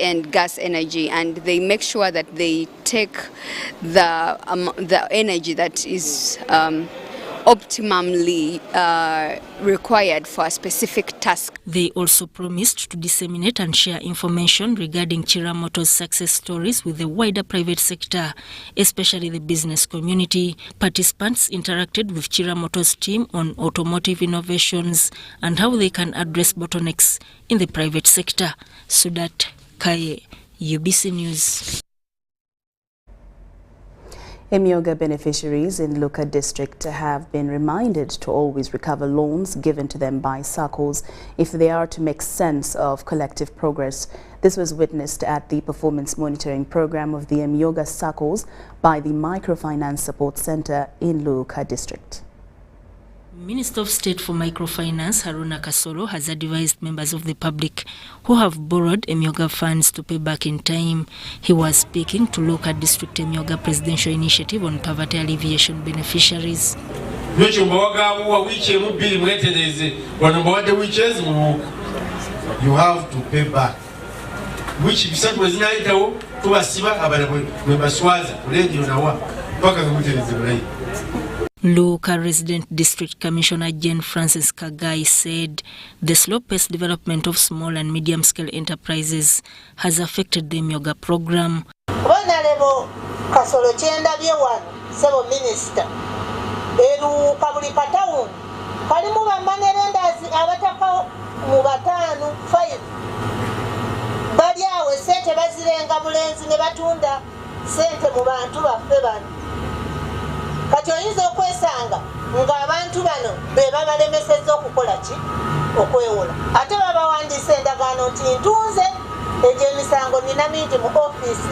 and gas energy, and they make sure that they take the energy that is optimally required for a specific task. They also promised to disseminate and share information regarding Karamoja's success stories with the wider private sector, especially the business community. Participants interacted with Karamoja's team on automotive innovations and how they can address bottlenecks in the private sector. Sudat Kaye, UBC News. Emyoga beneficiaries in Luka district have been reminded to always recover loans given to them by SACCOs if they are to make sense of collective progress. This was witnessed at the performance monitoring program of the Emyoga SACCOs by the Microfinance Support Center in Luka district. Minister of State for Microfinance Haruna Kasolo has advised members of the public who have borrowed Emyoga funds to pay back in time. He was speaking to Luka District Emyoga Presidential Initiative on Poverty Alleviation beneficiaries. You have to pay back. Which Luka Resident District Commissioner Jane Francis Kagai said the slow-paced development of small and medium-scale enterprises has affected the Emyoga program. Honorable Kasolo Chendabyewan, Sebo Minister, Eru Kabuli Kataun, Kalimu Manerendas Avataka Mubatanu 5. Badia was sent a Bazilenga Bulenzi Nebatunda, sent a Mubantu Feban. Kachoyizo kwesanga nga abantu bano beba balemesezza okukola ki okwewola ate baba wandise endagaano nti ntunze egy'emisango nina mingi mu office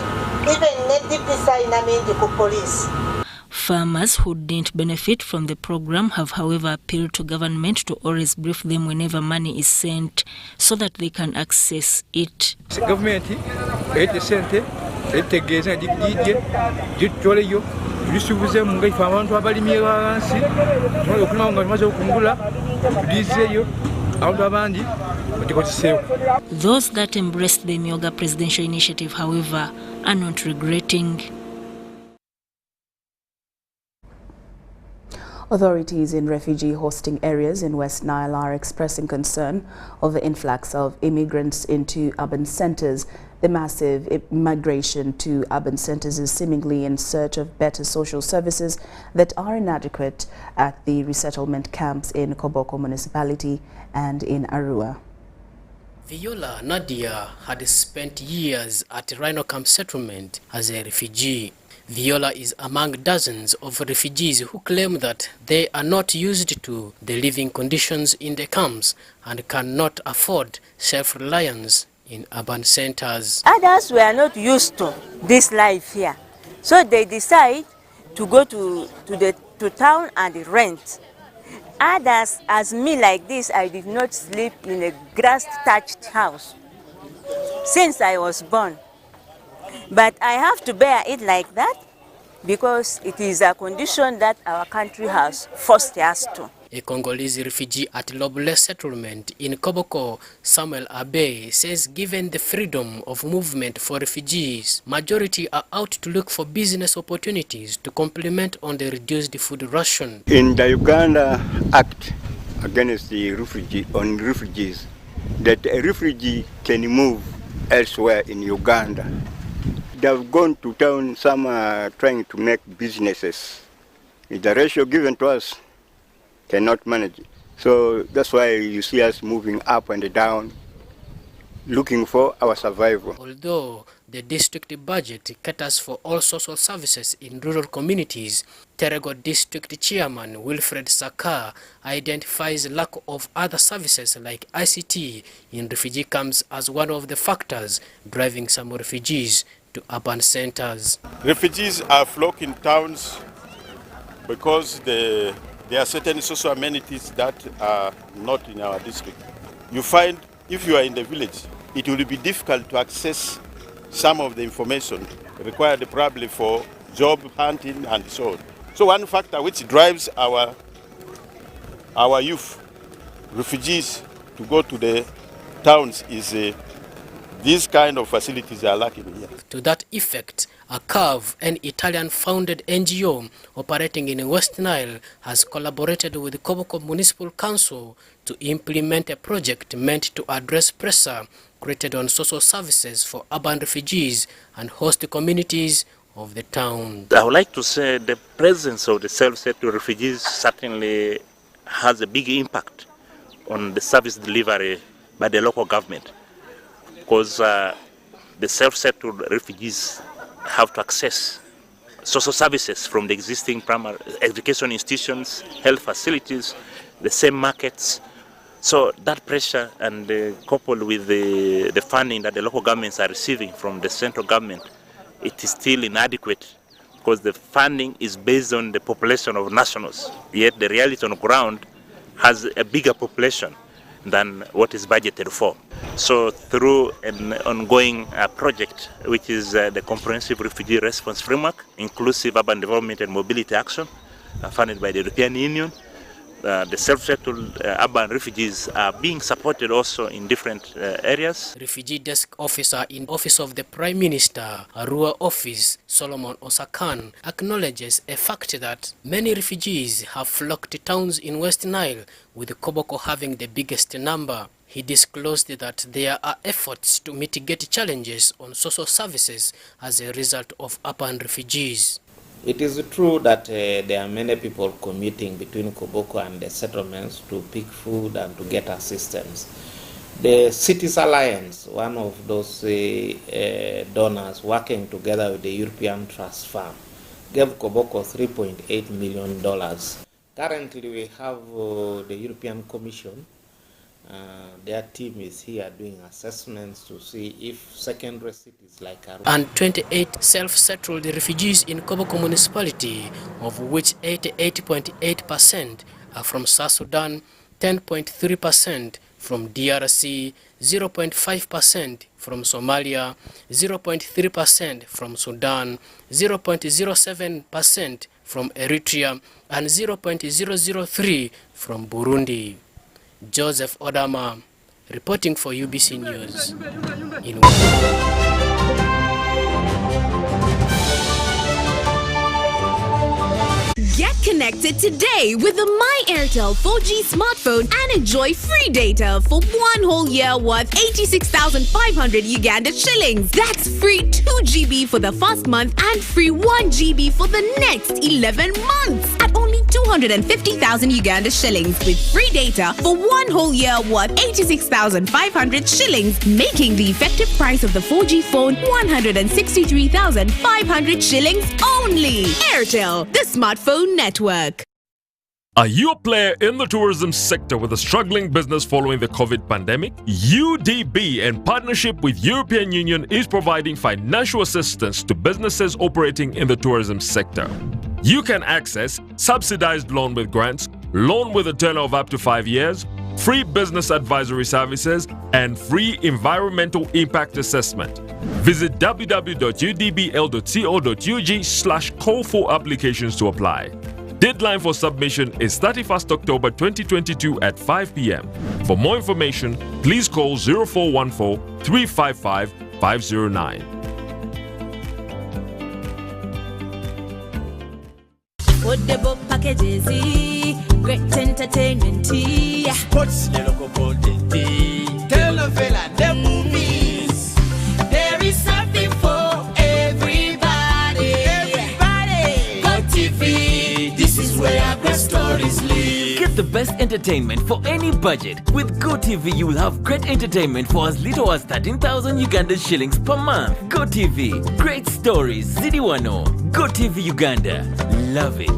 even ne DPSI na mingi ku police. Farmers who didn't benefit from the program have however appealed to government to always brief them whenever money is sent so that they can access it. Government sente etegeeza gitoleyo bisubuze mu ngaifa abantu abalimye wansi tumaze okulima nga tumaze okungula tudizeyo abantu abandi batikotiseewo. Those that embraced the Emyoga presidential initiative, however, are not regretting. Authorities in refugee hosting areas in West Nile are expressing concern of the influx of immigrants into urban centers. The massive migration to urban centers is seemingly in search of better social services that are inadequate at the resettlement camps in Koboko municipality and in Arua. Viola Nadia had spent years at Rhino Camp settlement as a refugee. Viola is among dozens of refugees who claim that they are not used to the living conditions in the camps and cannot afford self-reliance in urban centers. Others were not used to this life here, so they decide to go to town and rent. Others, as me like this, I did not sleep in a grass-thatched house since I was born. But I have to bear it like that because it is a condition that our country has forced us to. A Congolese refugee at Lobule settlement in Koboko, Samuel Abe, says given the freedom of movement for refugees, majority are out to look for business opportunities to complement on the reduced food ration. In the Uganda Act against the refugees, that a refugee can move elsewhere in Uganda. They've gone to town, some are trying to make businesses. The ratio given to us cannot manage it. So that's why you see us moving up and down, looking for our survival. Although the district budget caters for all social services in rural communities, Terego District Chairman Wilfred Saka identifies lack of other services like ICT in refugee camps as one of the factors driving some refugees to urban centers. Refugees are flocking towns because there are certain social amenities that are not in our district. You find if you are in the village, it will be difficult to access some of the information required probably for job hunting and so on. So one factor which drives our youth, refugees, to go to the towns is these kind of facilities are lacking here. To that effect, A CAV, an Italian-founded NGO operating in West Nile, has collaborated with the Koboko Municipal Council to implement a project meant to address pressure created on social services for urban refugees and host communities of the town. I would like to say the presence of the self-settled refugees certainly has a big impact on the service delivery by the local government, because the self-settled refugees have to access social services from the existing primary education institutions, health facilities, the same markets. So that pressure, and coupled with the funding that the local governments are receiving from the central government, it is still inadequate, because the funding is based on the population of nationals, yet the reality on the ground has a bigger population than what is budgeted for. So through an ongoing project, which is the Comprehensive Refugee Response Framework, Inclusive Urban Development and Mobility Action, funded by the European Union, the self-settled urban refugees are being supported also in different areas. Refugee Desk Officer in Office of the Prime Minister, Arua Office, Solomon Osakan, acknowledges a fact that many refugees have flocked to towns in West Nile, with Koboko having the biggest number. He disclosed that there are efforts to mitigate challenges on social services as a result of urban refugees. It is true that there are many people commuting between Koboko and the settlements to pick food and to get assistance. The Cities Alliance, one of those donors working together with the European Trust Fund, gave Koboko $3.8 million. Currently we have the European Commission. Their team is here doing assessments to see if secondary cities like Arua and 28 self-settled refugees in Koboko municipality, of which 88.8% are from South Sudan, 10.3% from DRC, 0.5% from Somalia, 0.3% from Sudan, 0.07% from Eritrea, and 0.003% from Burundi. Joseph Odama, reporting for UBC News in Get connected today with the My Airtel 4G smartphone and enjoy free data for 1 whole year worth 86,500 Uganda shillings. That's free 2 GB for the first month and free 1 GB for the next 11 months at only 250,000 Uganda shillings, with free data for 1 whole year worth 86,500 shillings, making the effective price of the 4G phone 163,500 shillings only. Airtel, the smartphone network. Are you a player in the tourism sector with a struggling business following the COVID pandemic? UDB, in partnership with European Union, is providing financial assistance to businesses operating in the tourism sector. You can access subsidized loan with grants, loan with a tenor of up to 5 years, free business advisory services, and free environmental impact assessment. Visit www.udbl.co.ug/call for applications to apply. Deadline for submission is 31st October 2022 at 5 p.m. For more information, please call 0414 355 509. Football packages, great entertainment, sports, the local content, telenovela, the movies. There is something for everybody. Everybody, Go TV. This is where great stories live. Get the best entertainment for any budget. With GoTV, you will have great entertainment for as little as 13,000 Uganda shillings per month. GoTV, great stories. Zidiwano. GoTV Uganda. Love it.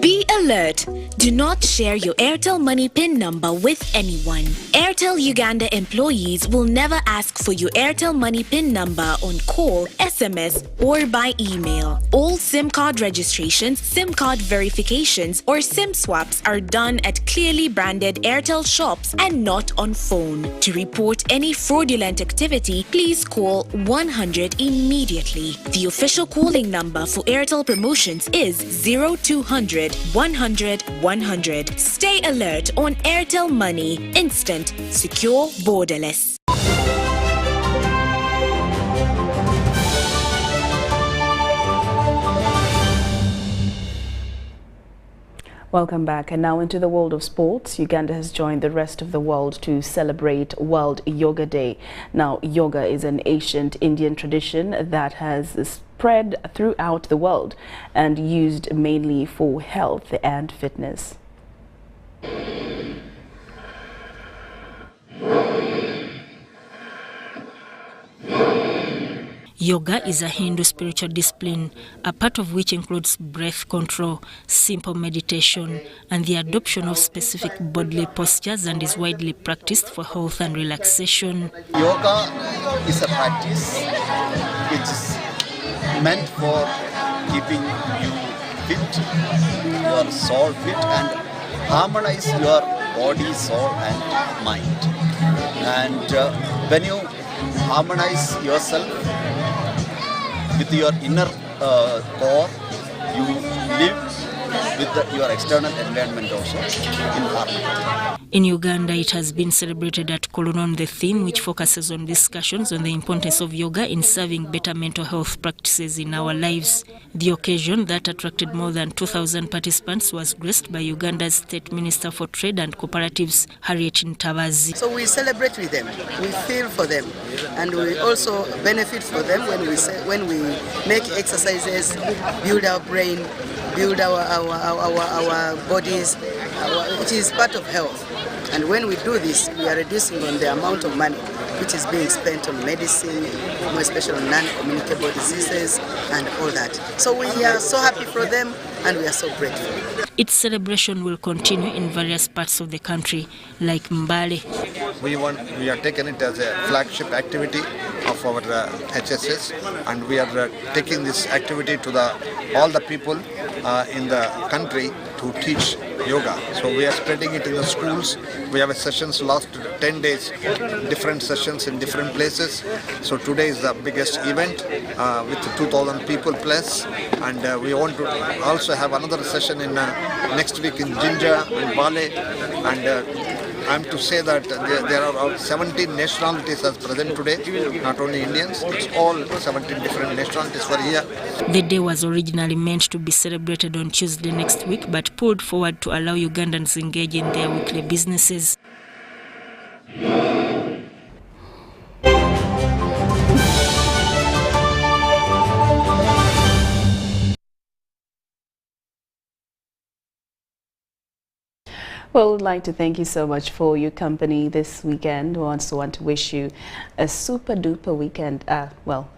Be alert. Do not share your Airtel Money PIN number with anyone. Airtel Uganda employees will never ask for your Airtel Money PIN number on call, SMS, or by email. All SIM card registrations, SIM card verifications, or SIM swaps are done at clearly branded Airtel shops and not on phone. To report any fraudulent activity, please call 100 immediately. The official calling number for Airtel promotions is 0200 100 100. Stay alert on Airtel Money. Instant, secure, borderless. Welcome back. And now into the world of sports. Uganda has joined the rest of the world to celebrate World Yoga Day. Now, yoga is an ancient Indian tradition that has spread throughout the world and used mainly for health and fitness. Yoga is a Hindu spiritual discipline, a part of which includes breath control, simple meditation, and the adoption of specific bodily postures, and is widely practiced for health and relaxation. Yoga is a practice which is meant for keeping you fit, your soul fit, and harmonize your body, soul, and mind. And when you harmonize yourself with your inner core, you live with your external environment also in harmony. In Uganda, it has been celebrated at Kolonon, the theme which focuses on discussions on the importance of yoga in serving better mental health practices in our lives. The occasion that attracted more than 2,000 participants was graced by Uganda's State Minister for Trade and Cooperatives, Harriet Ntabazi. So we celebrate with them, we feel for them, and we also benefit for them when we make exercises, build our brain, build our bodies, which is part of health. And when we do this, we are reducing on the amount of money which is being spent on medicine, more especially on non-communicable diseases and all that. So we are so happy for them and we are so grateful. Its celebration will continue in various parts of the country, like Mbale. We are taking it as a flagship activity of our HSS, and we are taking this activity to all the people in the country to teach yoga. So we are spreading it in the schools. We have sessions last 10 days, different sessions in different places. So today is the biggest event with 2,000 people plus, and we want to also have another session in next week in Jinja and Bale, and I'm to say that there are 17 nationalities as present today, not only Indians, it's all 17 different nationalities for here. The day was originally meant to be celebrated on Tuesday next week, but pulled forward to allow Ugandans engage in their weekly businesses. Well, we'd like to thank you so much for your company this weekend. We also want to wish you a super duper weekend, a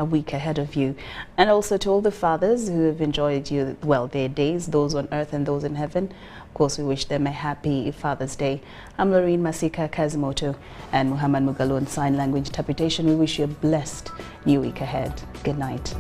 week ahead of you. And also to all the fathers who have enjoyed their days, those on earth and those in heaven. Of course, we wish them a happy Father's Day. I'm Lauryn Masika Kazimoto and Muhammad Mugalo on Sign Language Interpretation. We wish you a blessed new week ahead. Good night.